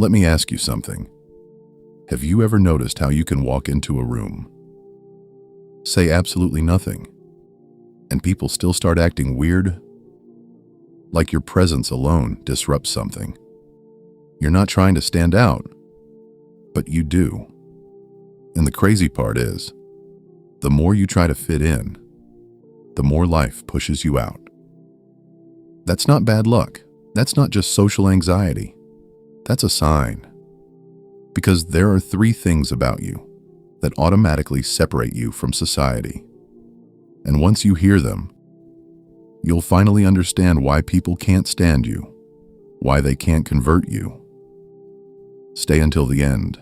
Let me ask you something. Have you ever noticed how you can walk into a room, say absolutely nothing, and people still start acting weird? Like your presence alone disrupts something. You're not trying to stand out, but you do. And the crazy part is, the more you try to fit in, the more life pushes you out. That's not bad luck. That's not just social anxiety. That's a sign. Because there are 3 things about you that automatically separate you from society. And once you hear them, you'll finally understand why people can't stand you, why they can't convert you. Stay until the end,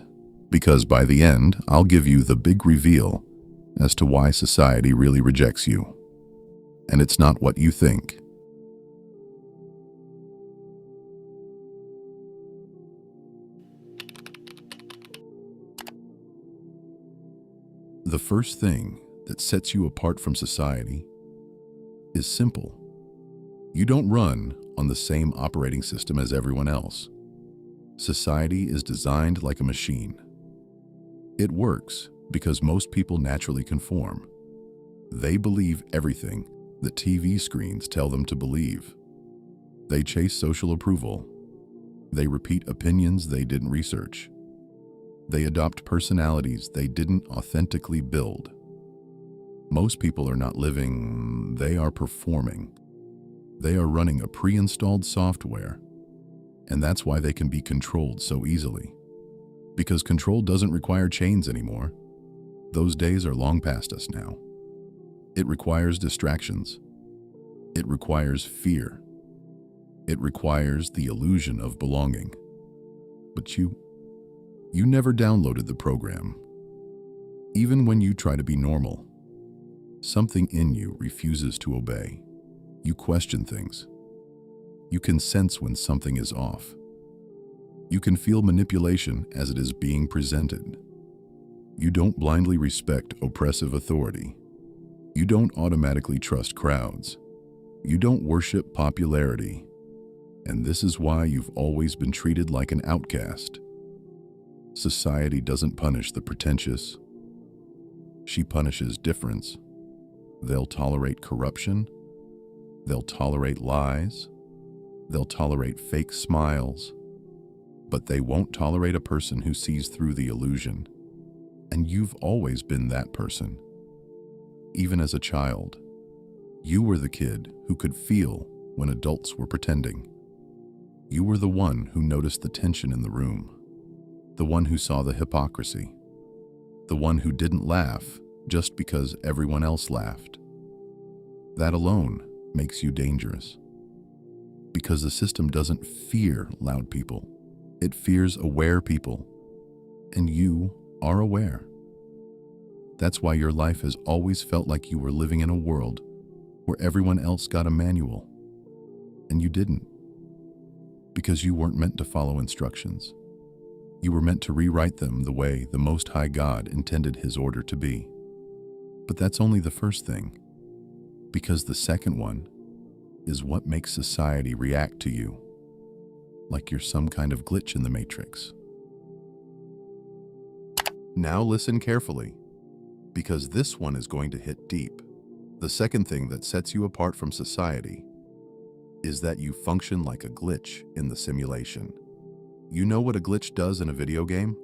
because by the end, I'll give you the big reveal as to why society really rejects you. And it's not what you think. The first thing that sets you apart from society is simple. You don't run on the same operating system as everyone else. Society is designed like a machine. It works because most people naturally conform. They believe everything that TV screens tell them to believe. They chase social approval. They repeat opinions they didn't research. They adopt personalities they didn't authentically build. Most people are not living, they are performing. They are running a pre-installed software, and that's why they can be controlled so easily. Because control doesn't require chains anymore. Those days are long past us now. It requires distractions. It requires fear. It requires the illusion of belonging. But you never downloaded the program. Even when you try to be normal, something in you refuses to obey. You question things. You can sense when something is off. You can feel manipulation as it is being presented. You don't blindly respect oppressive authority. You don't automatically trust crowds. You don't worship popularity. And this is why you've always been treated like an outcast. Society doesn't punish the pretentious. She punishes difference. They'll tolerate corruption. They'll tolerate lies. They'll tolerate fake smiles. But they won't tolerate a person who sees through the illusion. And you've always been that person. Even as a child, you were the kid who could feel when adults were pretending. You were the one who noticed the tension in the room. The one who saw the hypocrisy. The one who didn't laugh just because everyone else laughed. That alone makes you dangerous. Because the system doesn't fear loud people. It fears aware people. And you are aware. That's why your life has always felt like you were living in a world where everyone else got a manual. And you didn't. Because you weren't meant to follow instructions. You were meant to rewrite them the way the Most High God intended His order to be. But that's only the first thing. Because the second one is what makes society react to you. Like you're some kind of glitch in the matrix. Now listen carefully, because this one is going to hit deep. The second thing that sets you apart from society is that you function like a glitch in the simulation. You know what a glitch does in a video game?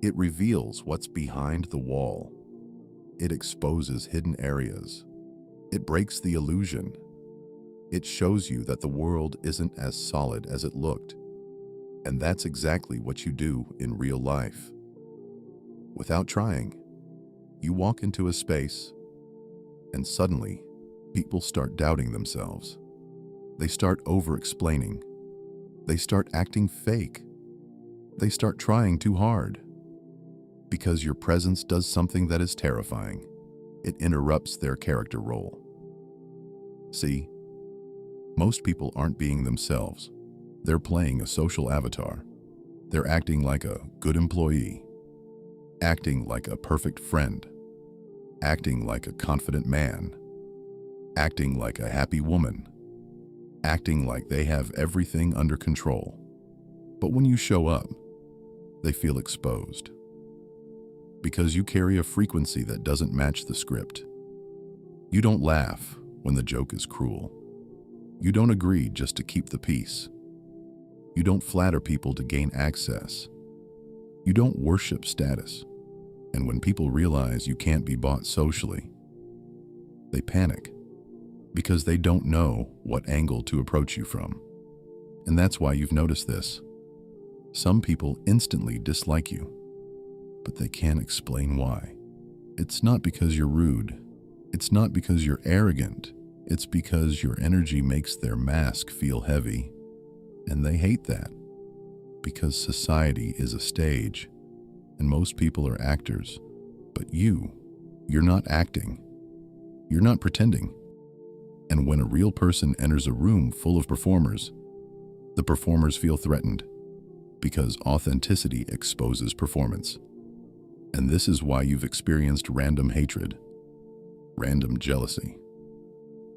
It reveals what's behind the wall. It exposes hidden areas. It breaks the illusion. It shows you that the world isn't as solid as it looked. And that's exactly what you do in real life. Without trying, you walk into a space, and suddenly, people start doubting themselves. They start over-explaining. They start acting fake. They start trying too hard. Because your presence does something that is terrifying. It interrupts their character role. See, most people aren't being themselves. They're playing a social avatar. They're acting like a good employee, acting like a perfect friend, acting like a confident man, acting like a happy woman, acting like they have everything under control. But when you show up, they feel exposed. Because you carry a frequency that doesn't match the script. You don't laugh when the joke is cruel. You don't agree just to keep the peace. You don't flatter people to gain access. You don't worship status. And when people realize you can't be bought socially, they panic because they don't know what angle to approach you from. And that's why you've noticed this. Some people instantly dislike you, but they can't explain why. It's not because you're rude. It's not because you're arrogant. It's because your energy makes their mask feel heavy. And they hate that. Because society is a stage, and most people are actors. But you're not acting. You're not pretending. And when a real person enters a room full of performers, the performers feel threatened. Because authenticity exposes performance. And this is why you've experienced random hatred, random jealousy,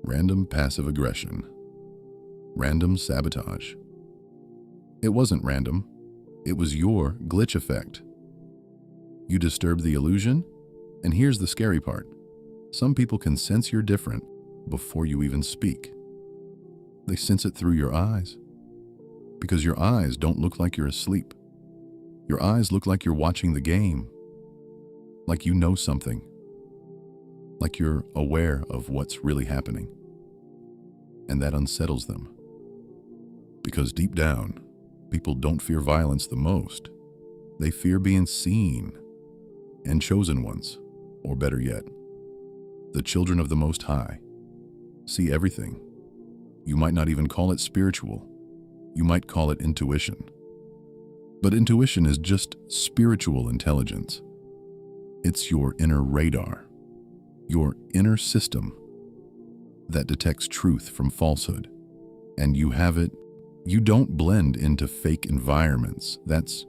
random passive aggression, random sabotage. It wasn't random. It was your glitch effect. You disturbed the illusion, and here's the scary part. Some people can sense you're different before you even speak. They sense it through your eyes. Because your eyes don't look like you're asleep. Your eyes look like you're watching the game. Like you know something. Like you're aware of what's really happening. And that unsettles them. Because deep down, people don't fear violence the most. They fear being seen and chosen ones, or better yet, the children of the Most High see everything. You might not even call it spiritual. You might call it intuition. But intuition is just spiritual intelligence. It's your inner radar, your inner system that detects truth from falsehood. And you have it. You don't blend into fake environments. That's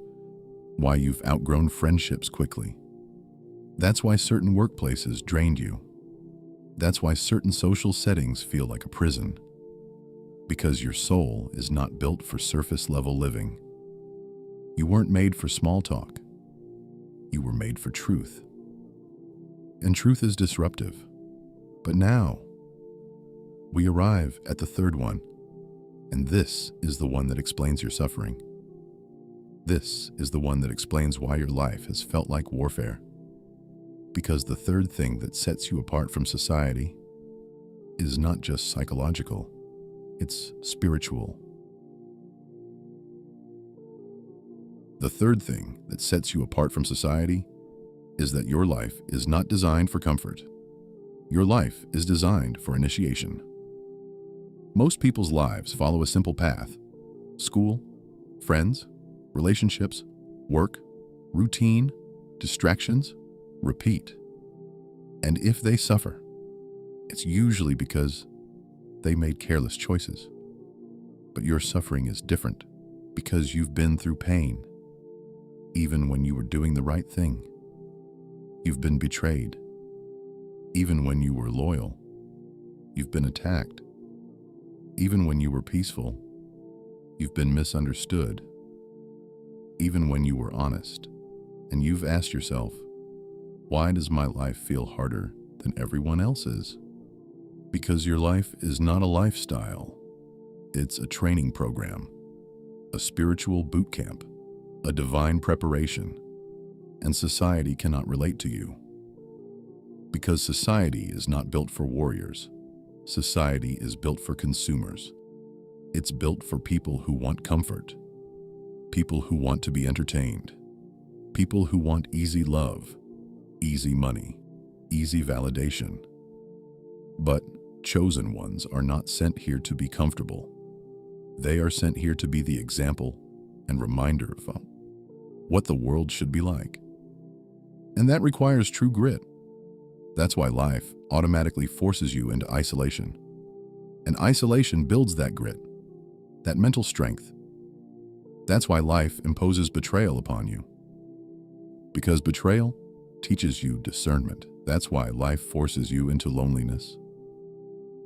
why you've outgrown friendships quickly. That's why certain workplaces drained you. That's why certain social settings feel like a prison. Because your soul is not built for surface-level living. You weren't made for small talk. You were made for truth. And truth is disruptive. But now, we arrive at the third one. And this is the one that explains your suffering. This is the one that explains why your life has felt like warfare. Because the third thing that sets you apart from society is not just psychological, it's spiritual. The third thing that sets you apart from society is that your life is not designed for comfort. Your life is designed for initiation. Most people's lives follow a simple path: school, friends, relationships, work, routine, distractions, repeat. And if they suffer, it's usually because they made careless choices. But your suffering is different because you've been through pain. Even when you were doing the right thing, you've been betrayed. Even when you were loyal, you've been attacked. Even when you were peaceful, you've been misunderstood. Even when you were honest, and you've asked yourself, why does my life feel harder than everyone else's? Because your life is not a lifestyle. It's a training program, a spiritual boot camp, a divine preparation, and society cannot relate to you. Because society is not built for warriors. Society is built for consumers. It's built for people who want comfort, people who want to be entertained, people who want easy love, easy money, easy validation. But chosen ones are not sent here to be comfortable. They are sent here to be the example and reminder of what the world should be like. And that requires true grit. That's why life automatically forces you into isolation. And isolation builds that grit, that mental strength. That's why life imposes betrayal upon you. Because betrayal teaches you discernment. That's why life forces you into loneliness.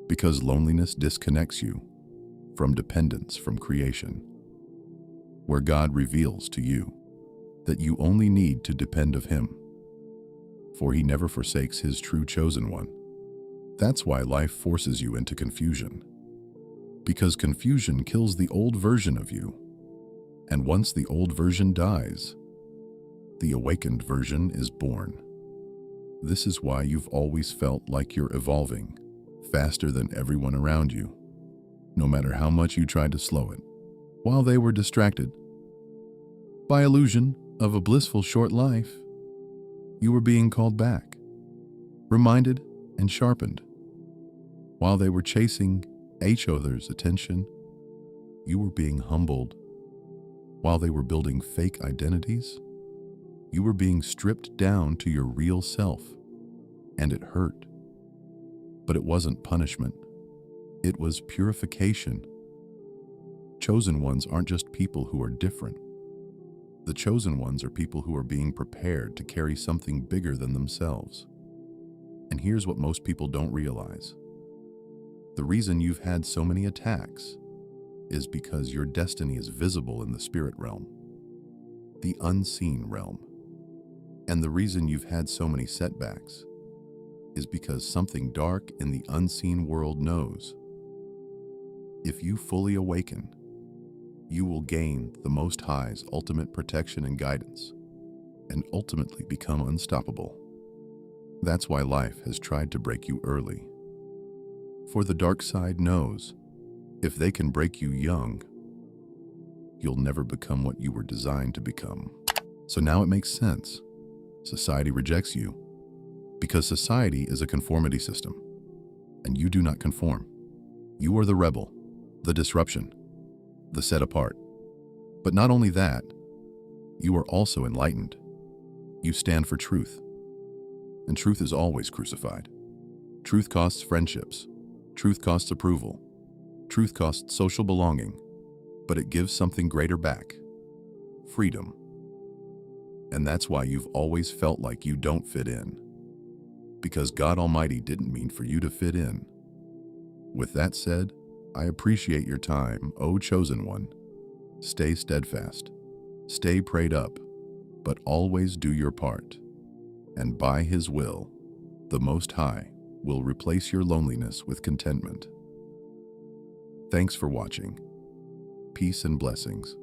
Because loneliness disconnects you from dependence, from creation. where God reveals to you that you only need to depend of Him, for He never forsakes His true chosen one. That's why life forces you into confusion, because confusion kills the old version of you, and once the old version dies, the awakened version is born. This is why you've always felt like you're evolving faster than everyone around you, no matter how much you tried to slow it, while they were distracted by illusion of a blissful short life. You were being called back, reminded, and sharpened. While they were chasing each other's attention, you were being humbled. While they were building fake identities, you were being stripped down to your real self, and it hurt. But it wasn't punishment. It was purification. Chosen ones aren't just people who are different. The chosen ones are people who are being prepared to carry something bigger than themselves. And here's what most people don't realize. The reason you've had so many attacks is because your destiny is visible in the spirit realm, the unseen realm. And the reason you've had so many setbacks is because something dark in the unseen world knows if you fully awaken, you will gain the Most High's ultimate protection and guidance, and ultimately become unstoppable. That's why life has tried to break you early. For the dark side knows, if they can break you young, you'll never become what you were designed to become. So now it makes sense. Society rejects you, because society is a conformity system, and you do not conform. You are the rebel, the disruption, the set apart. But not only that, you are also enlightened. You stand for truth. And truth is always crucified. Truth costs friendships. Truth costs approval. Truth costs social belonging. But it gives something greater back: freedom. And that's why you've always felt like you don't fit in, because God Almighty didn't mean for you to fit in. With that said, I appreciate your time, O chosen one. Stay steadfast, stay prayed up, but always do your part. And by His will, the Most High will replace your loneliness with contentment. Thanks for watching. Peace and blessings.